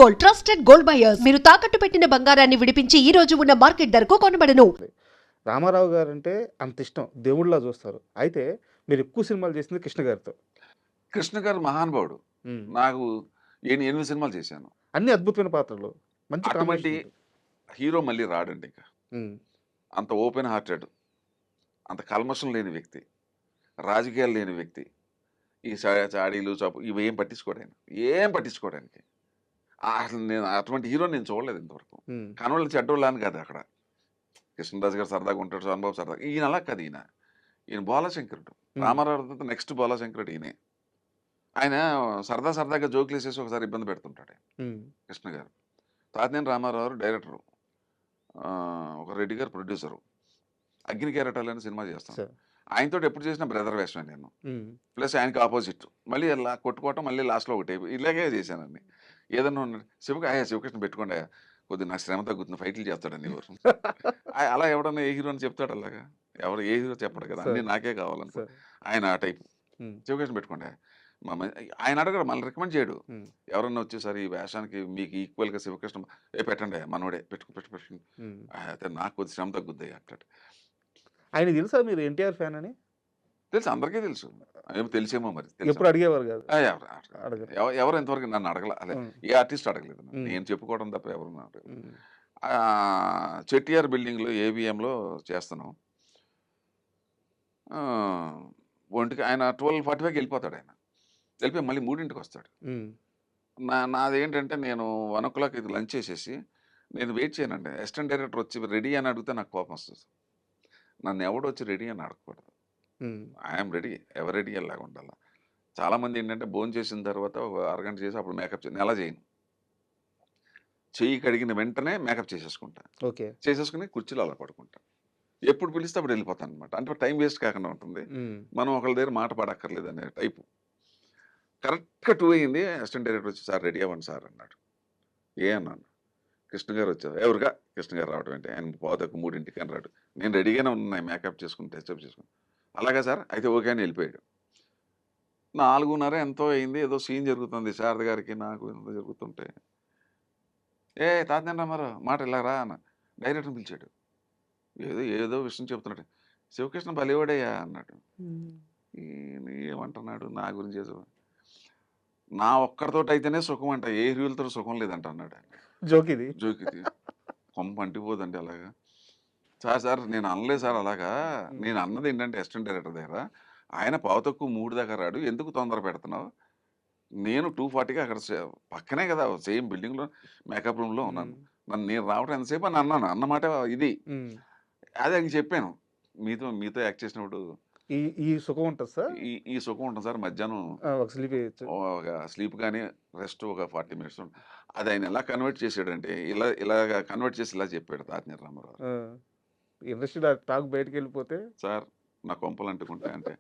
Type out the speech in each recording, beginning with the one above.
Gold trusted gold buyers మీరు తాకట్టు పెట్టిన బంగారాన్ని విడిపించి ఈ రోజు ఉన్న మార్కెట్ ధరకు కొనబడను. రామారావు గారు అంటే అంత ఇష్టం, దేవుడిలా చూస్తారు. అయితే మీరు ఎక్కువ సినిమాలు చేసింది కృష్ణ గారితో. కృష్ణ గారు మహానుభావుడు. ఉమ్. నాకు 8 సినిమాలు చేశాను. అన్ని అద్భుతమైన పాత్రలు, మంచి అటువంటి కాంబినేషన్ ఉంటుంది. హీరో మళ్ళీ రాడండి ఇంకా. ఉమ్. అంత ఓపెన్ హార్టెడ్, అంత కల్మషం లేని వ్యక్తి, రాజకీయాలు లేని వ్యక్తి, ఈ చాడీలు చప్పు ఇవి ఏం పట్టించుకోవడానికి అసలు నేను అటువంటి హీరో నేను చూడలేదు ఇంతవరకు. ఉమ్. కనవాళ్ళు చెడ్డోళ్ళు అని కాదు అక్కడ. కృష్ణదాస్ గారు సరదాగా ఉంటాడు, సోనబాబు సరదాగా, ఈయన అలా కాదు. ఈయన బాలశంకరుడు. రామారావు నెక్స్ట్ బాలశంకరుడు ఈయనే. ఆయన సరదాగా జోకులు వేసేసి ఒకసారి ఇబ్బంది పెడుతుంటాడు ఉమ్. కృష్ణ గారు. తాతినేని రామారావు గారు డైరెక్టరు, ఒక రెడ్డి గారు ప్రొడ్యూసరు. అగ్ని కెరటాలు అనే సినిమా చేస్తాను. సరే. ఆయనతో ఎప్పుడు చేసిన బ్రదర్ వేషమే నేను. ఉమ్. ప్లస్ ఆయనకి ఆపోజిట్, మళ్ళీ ఇలా కొట్టుకోవటం, మళ్ళీ లాస్ట్లో ఒకటి ఇలాగే చేశానండి. ఏదన్నా ఉన్నాడు శివకృష్ణ పెట్టుకోండి, కొద్దిగా నాకు శ్రమ తగ్గుతుంది, ఫైట్లు చేస్తాడని ఎవరు అలా ఎవడన్నా ఏ హీరో అని చెప్తాడు అలాగా? ఎవరు ఏ హీరో చెప్పడు కదా, అన్నీ నాకే కావాలనుకో. సరే. ఆయన ఆ టైపు. ఉమ్. శివకృష్ణ పెట్టుకోండి, ఆయన అడగడు, మనల్ని రికమెండ్ చేయడు. ఉమ్. ఎవరన్నా వచ్చేసరి ఈ వేషానికి మీకు ఈక్వల్గా శివకృష్ణ పెట్టండి, మనోడే పెట్టండి. ఉమ్. అయితే నాకు కొద్ది శ్రమ తగ్గుద్ది అంటాడు. ఆయన తెలుసా మీరు ఎన్టీఆర్ ఫ్యాన్ అని? తెలుసు, అందరికీ తెలుసు. ఏమో తెలిసేమో మరి తెలుసా? ఎప్పుడు అడిగేవారు కాదు. అడగరు. ఎవరు ఎంతవరకు నన్ను అడగల, అదే ఉమ్. ఏ ఆర్టిస్ట్ అడగలేదు నన్ను. ఉమ్. నేను చెప్పుకోవడం తప్ప ఎవరు నన్ను అడగలేదు. ఉమ్. చెట్టియార్ బిల్డింగ్లో ఏవిఎంలో చేస్తున్నాం. ఒంటికి ఆయన 12:45కి వెళ్ళిపోతాడు. ఆయన వెళ్ళిపోయి మళ్ళీ 3ంటికి వస్తాడు. ఉమ్. నాదేంటంటే నేను 1 o'clock ఇది లంచ్ చేసేసి నేను వెయిట్ చేయనండి. అసిస్టెంట్ డైరెక్టర్ వచ్చి రెడీ అని అడిగితే నాకు కోపం వస్తుంది. నన్ను ఎవడు వచ్చి రెడీ అని అడగకూడదు. ఉమ్. ఐఎమ్ రెడీ, ఎవరు రెడీ అలాగా ఉండాలి. చాలామంది ఏంటంటే భోజనం చేసిన తర్వాత ఒక అరగంట చేసి అప్పుడు మేకప్ ఎలా చేయను, చెయ్యి కడిగిన వెంటనే మేకప్ చేసేసుకుంటా. ఓకే. చేసేసుకుని కుర్చీలో అలా పడుకుంటా. ఎప్పుడు పిలిస్తే అప్పుడు వెళ్ళిపోతాను అనమాట. అంటే టైం వేస్ట్ కాకుండా ఉంటుంది, ఉమ్. మనం ఒకళ్ళ దగ్గర మాట పడక్కర్లేదు అనే టైపు. కరెక్ట్గా 2 అయింది. అసిస్టెంట్ డైరెక్టర్ వచ్చి సార్ రెడీ అవ్వండి సార్ అన్నాడు. ఏ అన్నాను. కృష్ణ గారు వచ్చారు. ఎవరుగా కృష్ణ గారు రావడం ఏంటి, ఆయన పోతకు 3ంటికి అని రాడు. నేను రెడీగానే ఉన్నాయి, మేకప్ చేసుకుని టెస్టప్ చేసుకుని. అలాగా సార్ అయితే ఓకే అని వెళ్ళిపోయాడు. 4:30 ఎంతో అయింది. ఏదో సీన్ జరుగుతుంది శారద గారికి నాకు ఎంత జరుగుతుంటే, తాతనేని రామారావు మాట ఇలా రా అన్న. డైరెక్టర్ని పిలిచాడు. ఏదో విషయం చెప్తున్నాడు. శివకృష్ణ బలివాడయ్యా అన్నాడు. ఏమంటున్నాడు నా గురించి? నా ఒక్కరితోటి అయితేనే సుఖం అంట, ఏ హీరోలతో సుఖం లేదంట అన్నాడు. జోకిది. జోకిది కొంప అంటిపోదండి అలాగా. సార్ నేను అనలేదు సార్ అలాగా. నేను అన్నది ఏంటంటే అసిస్టెంట్ డైరెక్టర్ దగ్గర ఆయన పావుతక్కువ 3 దాకా రాడు, ఎందుకు తొందర పెడుతున్నావు? నేను 2:40కి అక్కడ పక్కనే కదా, సేమ్ బిల్డింగ్లో మేకప్ రూమ్లో ఉన్నాను. నేను రావడం ఎంతసేపు అని అన్నాను. అన్నమాట ఇది. ఉమ్. అదే ఇంక చెప్పాను, మీతో యాక్ట్ చేసినప్పుడు ఈ ఈ సుఖం ఉంటుంది సార్. ఈ సుఖం ఉంటుంది సార్. మధ్యాహ్నం ఒక స్లీప్ వేయచ్చు. ఒక స్లీప్ కానీ రెస్ట్ ఒక 40 minutes అది ఆయన ఎలా కన్వర్ట్ చేసాడంటే ఇలాగా కన్వర్ట్ చేసి ఇలా చెప్పాడు తాతినేని రామారావు. ఇండస్ట్రీ టాక్ బయటకు వెళ్ళిపోతే సార్ నా కొంపలు అంటుకుంటాయంటే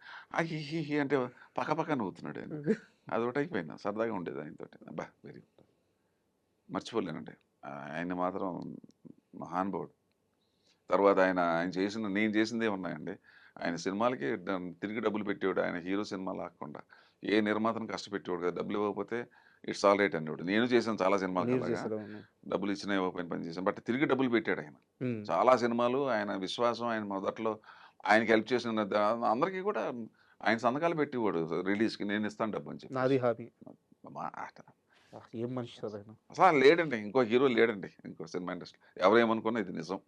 హీ అంటే పక్క నవ్వుతున్నాడు ఆయన. అదొకటి అయిపోయింది. సరదాగా ఉండేది ఆయనతో. అబ్బా వెరీ గుడ్, మర్చిపోలేనండి. ఆయన మాత్రం మహానుభావుడు. తర్వాత నేను చేసిందే ఉన్నాయండి. ఆయన సినిమాలకి తిరిగి డబ్బులు పెట్టేవాడు. ఆయన హీరో సినిమా లాక్కుండా ఏ నిర్మాతను కష్టపెట్టేవాడు కదా. డబ్బులు ఇవ్వకపోతే ఇట్స్ ఆల్ రైట్ అనేవాడు. నేను చేశాను చాలా సినిమాలు అలాగా, డబ్బులు ఇచ్చినా ఇవ్వకపోయిన పని చేశాను. బట్ తిరిగి డబ్బులు పెట్టాడు ఆయన. చాలా సినిమాలు ఆయన విశ్వాసం, ఆయన మొదట్లో ఆయనకి హెల్ప్ చేసిన అందరికీ కూడా ఆయన సంతకాలు పెట్టేవాడు రిలీజ్కి. నేను ఇస్తాను డబ్బు అని చెప్పి. నాది హాబీ. ఏం మనిషి సార్ ఆయన. అసలు లేడండి, ఇంకో హీరో లేడండి ఇంకో సినిమా ఇండస్ట్రీ. ఎవరేమనుకున్నా ఇది నిజం.